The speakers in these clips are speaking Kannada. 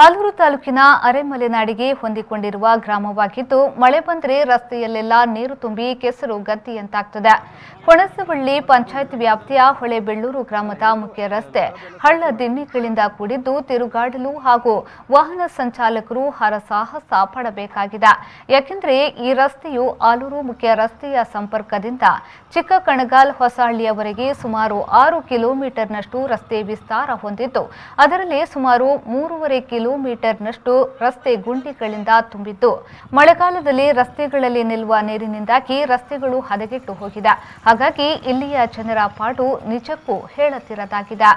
ಆಲೂರು ತಾಲೂಕಿನ ಅರೆಮಲೆನಾಡಿಗೆ ಹೊಂದಿಕೊಂಡಿರುವ ಗ್ರಾಮವಾಗಿದ್ದು ಮಳೆ ಬಂದರೆ ರಸ್ತೆಯಲ್ಲೆಲ್ಲ ನೀರು ತುಂಬಿ ಕೆಸರು ಗದ್ದಿಯಂತಾಗುತ್ತದೆ. ಹೊಣಸವಳ್ಳಿ ಪಂಚಾಯತ್ ವ್ಯಾಪ್ತಿಯ ಹೊಳೆಬೆಳ್ಳೂರು ಗ್ರಾಮದ ಮುಖ್ಯ ರಸ್ತೆ ಹಳ್ಳ ದಿಣ್ಣೆಗಳಿಂದ ಕೂಡಿದ್ದು ತಿರುಗಾಡಲು ಹಾಗೂ ವಾಹನ ಸಂಚಾಲಕರು ಹರಸಾಹಸ ಪಡಬೇಕಾಗಿದೆ. ಯಾಕೆಂದರೆ ಈ ರಸ್ತೆಯು ಆಲೂರು ಮುಖ್ಯ ರಸ್ತೆಯ ಸಂಪರ್ಕದಿಂದ ಚಿಕ್ಕಕಣಗಾಲ್ ಹೊಸಹಳ್ಳಿಯವರೆಗೆ ಸುಮಾರು 6 ಕಿಲೋಮೀಟರ್ನಷ್ಟು ರಸ್ತೆ ವಿಸ್ತಾರ ಹೊಂದಿದ್ದು ಅದರಲ್ಲಿ ಸುಮಾರು 3.5 ಕಿಲೋಮೀಟರ್ನಷ್ಟು ರಸ್ತೆ ಗುಂಡಿಗಳಿಂದ ತುಂಬಿದ್ದು ಮಳೆಗಾಲದಲ್ಲಿ ರಸ್ತೆಗಳಲ್ಲಿ ನಿಲ್ಲುವ ನೀರಿನಿಂದಾಗಿ ರಸ್ತೆಗಳು ಹದಗೆಟ್ಟು ಹೋಗಿದೆ. ಹಾಗಾಗಿ ಇಲ್ಲಿಯ ಜನರ ಪಾಡು ನಿಜಕ್ಕೂ ಹೇಳತಿರದಾಗಿದೆ.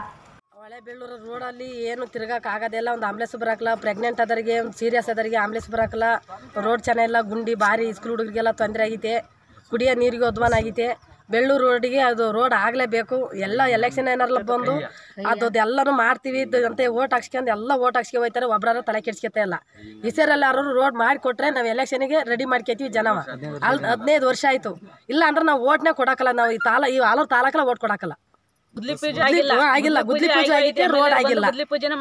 ಹೊಳೆಬೆಳ್ಳೂರು ರೋಡಲ್ಲಿ ಏನು ತಿರ್ಗಕ್ಕೆ ಆಗೋದಿಲ್ಲ. ಒಂದು ಆಂಬುಲೆನ್ಸ್ ಬರೋಕ್ಕಲ್ಲ, ಪ್ರೆಗ್ನೆಂಟ್ ಆದವರಿಗೆ ಒಂದು ಸೀರಿಯಸ್ ಆದವರಿಗೆ ಆಂಬುಲೆನ್ಸ್ ಬರೋಕ್ಕಲ್ಲ. ರೋಡ್ ಚೆನ್ನಾಗಿಲ್ಲ, ಗುಂಡಿ ಭಾರಿ ಸ್ಕೂಲ್ ಹುಡುಗರಿಗೆಲ್ಲ ತೊಂದರೆ ಆಗೈತೆ, ಕುಡಿಯೋ ನೀರಿಗೆ ಉದ್ವಾನ ಆಗೈತೆ. ಬೆಳ್ಳೂರು ರೋಡಿಗೆ ಅದು ರೋಡ್ ಆಗಲೇಬೇಕು. ಎಲ್ಲ ಎಲೆಕ್ಷನ್ ಏನಾರಲ್ಲ ಬಂದು ಅದೆಲ್ಲರೂ ಮಾಡ್ತೀವಿ ಅಂತ ಓಟ್ ಹಾಕ್ಸ್ಕೊಂಡು ಎಲ್ಲ ಓಟ್ ಹಾಕ್ಸ್ಕೊಂಡು ಹೋಗ್ತಾರೆ. ಒಬ್ಬರಾರು ತಲೆ ಕೆಡ್ಸ್ಕೊತಾ ಇಲ್ಲ. ಹೆಸರಲ್ಲಿ ಯಾರು ರೋಡ್ ಮಾಡಿಕೊಟ್ರೆ ನಾವು ಎಲೆಕ್ಷನ್ಗೆ ರೆಡಿ ಮಾಡ್ಕೊತೀವಿ. ಜನವ 15 ವರ್ಷ ಆಯಿತು. ಇಲ್ಲ ಅಂದ್ರೆ ನಾವು ಓಟ್ನೇ ಕೊಡೋಕ್ಕಲ್ಲ. ನಾವು ಈ ಆಲೂರು ತಾಲೂಕಲ್ಲ ಓಟ್ ಕೊಡೋಕ್ಕಲ್ಲ. ಗುದ್ಲಿ ಪೂಜೆ ಆಗಿಲ್ಲ, ಗುದ್ಲಿ ಪೂಜೆ ಆಗೈತೆ, ರೋಡ್ ಆಗಿಲ್ಲ, ಗುದ್ಲಿ ಪೂಜೆನ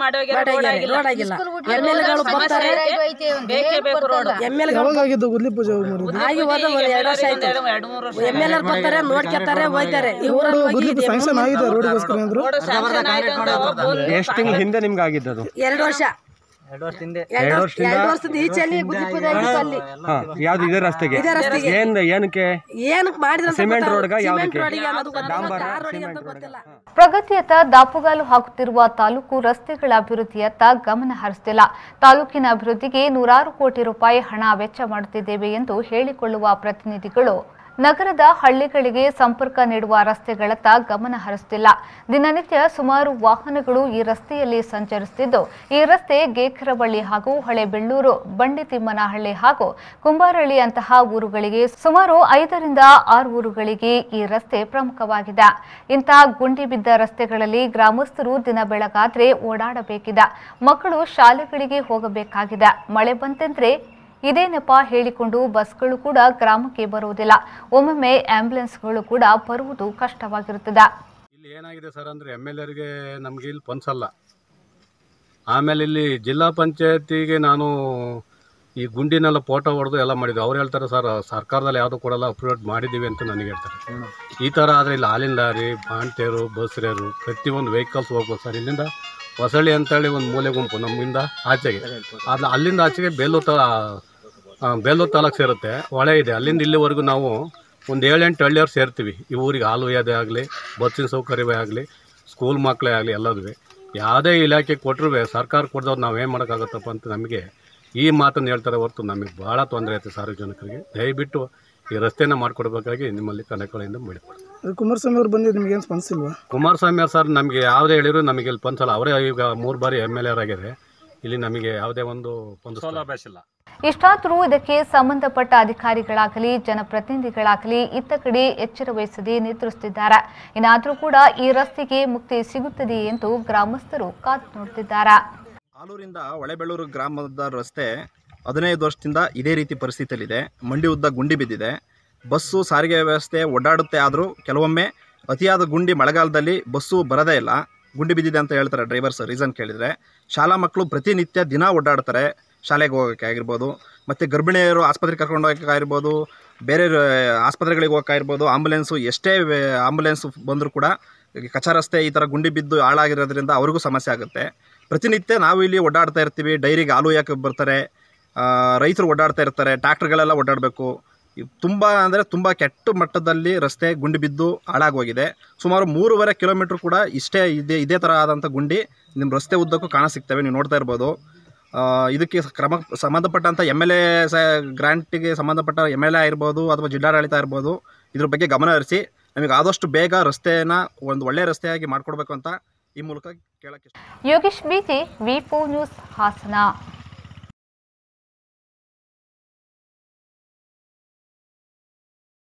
ರೋಡ್ ಆಗಿಲ್ಲ. ಎಮ್ಎಲ್ಎಗಳು ಬರ್ತಾರೆ, ಗುದ್ಲಿ ಪೂಜೆ ಆಗಿ ಹೋದ 2 ವರ್ಷ ಆಯ್ತು. ಎಮ್ಎಲ್ಎ ಬರ್ತಾರೆ, ನೋಡ್ಕೊತಾರೆ, ಹೋಯ್ತಾರೆ. ಎಷ್ಟು ತಿಂಗಳ ಹಿಂದೆ ನಿಮ್ಗೆ ಆಗಿದ್ದು? 2 ವರ್ಷ. 2 ವರ್ಷದಿಂದ ಈಚೆಯಲ್ಲಿ ಗುದ್ಲಿ ಪೂಜೆ ಆಗಿತ್ತು ಅಲ್ಲಿ. ಯಾವ್ದು ಇದೇ ರಸ್ತೆಗೆ? ಏನಕ್ಕೆ ಮಾಡಿದ್ರೆ ಸಿಮೆಂಟ್ ರೋಡ್ಗ ಪ್ರಗತಿಯತ್ತ ದಾಪುಗಾಲು ಹಾಕುತ್ತಿರುವ ತಾಲೂಕು ರಸ್ತೆಗಳ ಅಭಿವೃದ್ಧಿಯತ್ತ ಗಮನ ಹರಿಸುತ್ತಿಲ್ಲ. ತಾಲೂಕಿನ ಅಭಿವೃದ್ಧಿಗೆ 100 ಕೋಟಿ ರೂಪಾಯಿ ಹಣ ವೆಚ್ಚ ಮಾಡುತ್ತಿದ್ದೇವೆ ಎಂದು ಹೇಳಿಕೊಳ್ಳುವ ಪ್ರತಿನಿಧಿಗಳು ನಗರದ ಹಳ್ಳಿಗಳಿಗೆ ಸಂಪರ್ಕ ನೀಡುವ ರಸ್ತೆಗಳತ್ತ ಗಮನ ಹರಿಸುತ್ತಿಲ್ಲ. ದಿನನಿತ್ಯ ಸುಮಾರು ವಾಹನಗಳು ಈ ರಸ್ತೆಯಲ್ಲಿ ಸಂಚರಿಸುತ್ತಿದ್ದು ಈ ರಸ್ತೆ ಗೇಖರವಳ್ಳಿ ಹಾಗೂ ಹೊಳೆಬೆಳ್ಳೂರು, ಬಂಡಿತಿಮ್ಮನಹಳ್ಳಿ ಹಾಗೂ ಕುಂಬಾರಳ್ಳಿಯಂತಹ ಊರುಗಳಿಗೆ ಸುಮಾರು 5 ರಿಂದ 6 ಊರುಗಳಿಗೆ ಈ ರಸ್ತೆ ಪ್ರಮುಖವಾಗಿದೆ. ಇಂತಹ ಗುಂಡಿ ಬಿದ್ದ ರಸ್ತೆಗಳಲ್ಲಿ ಗ್ರಾಮಸ್ಥರು ದಿನ ಬೆಳಗಾದ್ರೆ ಓಡಾಡಬೇಕಿದೆ. ಮಕ್ಕಳು ಶಾಲೆಗಳಿಗೆ ಹೋಗಬೇಕಾಗಿದೆ. ಮಳೆ ಬಂತೆಂದ್ರೆ ಇದೇ ನೆಪ ಹೇಳಿಕೊಂಡು ಬಸ್ಗಳು ಕೂಡ ಗ್ರಾಮಕ್ಕೆ ಬರುವುದಿಲ್ಲ. ಒಮ್ಮೊಮ್ಮೆ ಆಂಬ್ಯುಲೆನ್ಸ್ಗಳು ಕೂಡ ಬರುವುದು ಕಷ್ಟವಾಗಿರುತ್ತದೆ. ಇಲ್ಲಿ ಏನಾಗಿದೆ ಸರ್ ಅಂದರೆ ಎಮ್ಎಲ್ಎರಿಗೆ ನಮಗೆ ಇಲ್ಲಿ ಪನ್ಸಲ್ಲ. ಆಮೇಲೆ ಇಲ್ಲಿ ಜಿಲ್ಲಾ ಪಂಚಾಯತಿಗೆ ನಾನು ಈ ಗುಂಡಿನೆಲ್ಲ ಫೋಟೋ ಹೊಡೆದು ಎಲ್ಲ ಮಾಡಿದ್ವಿ. ಅವ್ರು ಹೇಳ್ತಾರೆ ಸರ್ ಸರ್ಕಾರದಲ್ಲಿ ಯಾವುದೂ ಕೊಡಲ್ಲ, ಅಪ್ರೂವ್ ಮಾಡಿದ್ದೀವಿ ಅಂತ ನನಗೆ ಹೇಳ್ತಾರೆ. ಈ ಥರ ಆದರೆ ಇಲ್ಲಿ ಹಾಲಿನ ಲಾರಿ, ಬಾಣ್ತೇರು, ಬಸ್ರೇರು ಪ್ರತಿಯೊಂದು ವೆಹಿಕಲ್ಸ್ ಹೋಗ್ಬೋದು ಸರ್. ಇಲ್ಲಿಂದ ಹೊಸಳ್ಳಿ ಅಂತೇಳಿ ಒಂದು ಮೂಲೆ ಗುಂಪು ನಮ್ಮಿಂದ ಆಚೆಗೆ, ಅಲ್ಲಿಂದ ಆಚೆಗೆ ಬೇಲೂರು ತಾಲೂಕು ಸೇರುತ್ತೆ. ಹೊಳೆ ಇದೆ. ಅಲ್ಲಿಂದ ಇಲ್ಲಿವರೆಗೂ ನಾವು ಒಂದು 7-8 ಹಳ್ಳಿಯವ್ರು ಸೇರ್ತೀವಿ. ಈ ಊರಿಗೆ ಹಾಲು ಒಯ್ಯೋದೇ ಆಗಲಿ, ಬಸ್ಸಿನ ಸೌಕರ್ಯವೇ ಆಗಲಿ, ಸ್ಕೂಲ್ ಮಕ್ಕಳೇ ಆಗಲಿ, ಎಲ್ಲದೂ ಯಾವುದೇ ಇಲಾಖೆ ಕೊಟ್ಟರು ಸರ್ಕಾರ ಕೊಡ್ದವ್ರು ನಾವೇನು ಮಾಡೋಕ್ಕಾಗತ್ತಪ್ಪ ಅಂತ ನಮಗೆ ಈ ಮಾತನ್ನು ಹೇಳ್ತಾರೆ ಹೊರತು ನಮಗೆ ಭಾಳ ತೊಂದರೆ ಐತೆ ಸಾರ್ವಜನಿಕರಿಗೆ. ದಯವಿಟ್ಟು ಈ ರಸ್ತೆನ ಮಾಡಿಕೊಡ್ಬೇಕಾಗಿ ನಿಮ್ಮಲ್ಲಿ ಕನೆಕಳೆಯಿಂದ ಮಾಡಿಕೊಡ್ತೀವಿ. ಕುಮಾರಸ್ವಾಮಿ ಅವರು ಬಂದು ನಿಮಗೆ ಏನು ಸ್ಪಂದಿಸಿಲ್ವಾ? ಕುಮಾರಸ್ವಾಮಿ ಅವ್ರು ಸರ್ ನಮಗೆ ಯಾವುದೇ ಹೇಳಿದ್ರು ನಮಗೆ ಇಲ್ಲಿ ಪಂಚಲ್ಲ. ಅವರೇ ಈಗ 3 ಬಾರಿ ಎಮ್ಎಲ್ಎ ಆಗಿದೆ. ಇಲ್ಲಿ ನಮಗೆ ಯಾವುದೇ ಒಂದು ಸೌಲಭ್ಯ ಇಲ್ಲ. ಇಷ್ಟಾದರೂ ಇದಕ್ಕೆ ಸಂಬಂಧಪಟ್ಟ ಅಧಿಕಾರಿಗಳಾಗಲಿ ಜನಪ್ರತಿನಿಧಿಗಳಾಗಲಿ ಇತ್ತ ಕಡೆ ಎಚ್ಚರ ವಹಿಸದೆ ನಿದ್ರಿಸುತ್ತಿದ್ದಾರೆ. ಇನ್ನಾದರೂ ಕೂಡ ಈ ರಸ್ತೆಗೆ ಮುಕ್ತಿ ಸಿಗುತ್ತದೆ ಎಂದು ಗ್ರಾಮಸ್ಥರು ಕಾದು ನೋಡುತ್ತಿದ್ದಾರೆ. ಆಲೂರಿಂದ ಹೊಳೆಬೆಳ್ಳೂರು ಗ್ರಾಮದ ರಸ್ತೆ 15 ವರ್ಷದಿಂದ ಇದೇ ರೀತಿ ಪರಿಸ್ಥಿತಿಯಲ್ಲಿದೆ. ಮಂಡಿ ಉದ್ದ ಗುಂಡಿ ಬಿದ್ದಿದೆ. ಬಸ್ಸು ಸಾರಿಗೆ ವ್ಯವಸ್ಥೆ ಓಡಾಡುತ್ತೆ, ಆದರೂ ಕೆಲವೊಮ್ಮೆ ಅತಿಯಾದ ಗುಂಡಿ ಮಳೆಗಾಲದಲ್ಲಿ ಬಸ್ಸು ಬರೋದೇ ಇಲ್ಲ. ಗುಂಡಿ ಬಿದ್ದಿದೆ ಅಂತ ಹೇಳ್ತಾರೆ ಡ್ರೈವರ್ಸ್. ರೀಸನ್ ಕೇಳಿದರೆ ಶಾಲಾ ಮಕ್ಕಳು ಪ್ರತಿನಿತ್ಯ ದಿನ ಓಡಾಡ್ತಾರೆ, ಶಾಲೆಗೆ ಹೋಗೋಕ್ಕೆ ಆಗಿರ್ಬೋದು, ಮತ್ತು ಗರ್ಭಿಣಿಯರು ಆಸ್ಪತ್ರೆಗೆ ಕರ್ಕೊಂಡು ಹೋಗೋಕ್ಕಾಗಿರ್ಬೋದು, ಬೇರೆ ಆಸ್ಪತ್ರೆಗಳಿಗೆ ಹೋಗೋಕ್ಕಾಗಿರ್ಬೋದು. ಆಂಬುಲೆನ್ಸು ಎಷ್ಟೇ ಆಂಬುಲೆನ್ಸ್ ಬಂದರೂ ಕೂಡ ಕಚ್ಚಾ ರಸ್ತೆ ಈ ಥರ ಗುಂಡಿ ಬಿದ್ದು ಹಾಳಾಗಿರೋದ್ರಿಂದ ಅವ್ರಿಗೂ ಸಮಸ್ಯೆ ಆಗುತ್ತೆ. ಪ್ರತಿನಿತ್ಯ ನಾವು ಇಲ್ಲಿ ಓಡಾಡ್ತಾ ಇರ್ತೀವಿ. ಡೈರಿಗೆ ಹಾಲು ಒಯ್ಯೋಕ್ಕೆ ಬರ್ತಾರೆ, ರೈತರು ಓಡಾಡ್ತಾ ಇರ್ತಾರೆ, ಟ್ಯಾಕ್ಟ್ರುಗಳೆಲ್ಲ ಓಡಾಡಬೇಕು. ತುಂಬ ಅಂದರೆ ತುಂಬ ಕೆಟ್ಟ ಮಟ್ಟದಲ್ಲಿ ರಸ್ತೆ ಗುಂಡಿ ಬಿದ್ದು ಹಾಳಾಗೋಗಿದೆ. ಸುಮಾರು 3.5 ಕಿಲೋಮೀಟ್ರ್ ಕೂಡ ಇದೇ ಥರ ಆದಂಥ ಗುಂಡಿ ನಿಮ್ಮ ರಸ್ತೆ ಉದ್ದಕ್ಕೂ ಕಾಣಸಿಗ್ತವೆ, ನೀವು ನೋಡ್ತಾ ಇರ್ಬೋದು. ಇದಕ್ಕೆ ಸಂಬಂಧಪಟ್ಟಂಥ ಎಮ್ಎಲ್ಎ ಗ್ರಾಂಟಿಗೆ ಸಂಬಂಧಪಟ್ಟ ಎಮ್ಎಲ್ಎ ಇರ್ಬೋದು ಅಥವಾ ಜಿಲ್ಲಾಡಳಿತ ಇರ್ಬೋದು, ಇದ್ರ ಬಗ್ಗೆ ಗಮನ ಹರಿಸಿ ನಮಗೆ ಆದಷ್ಟು ಬೇಗ ರಸ್ತೆನ ಒಂದು ಒಳ್ಳೆಯ ರಸ್ತೆಯಾಗಿ ಮಾಡಿಕೊಡ್ಬೇಕು ಅಂತ ಈ ಮೂಲಕ ಕೇಳಕ್ಕೆ. ಯೋಗೇಶ್ ಬಿಜಿ, ವಿ4 ನ್ಯೂಸ್, ಹಾಸನ.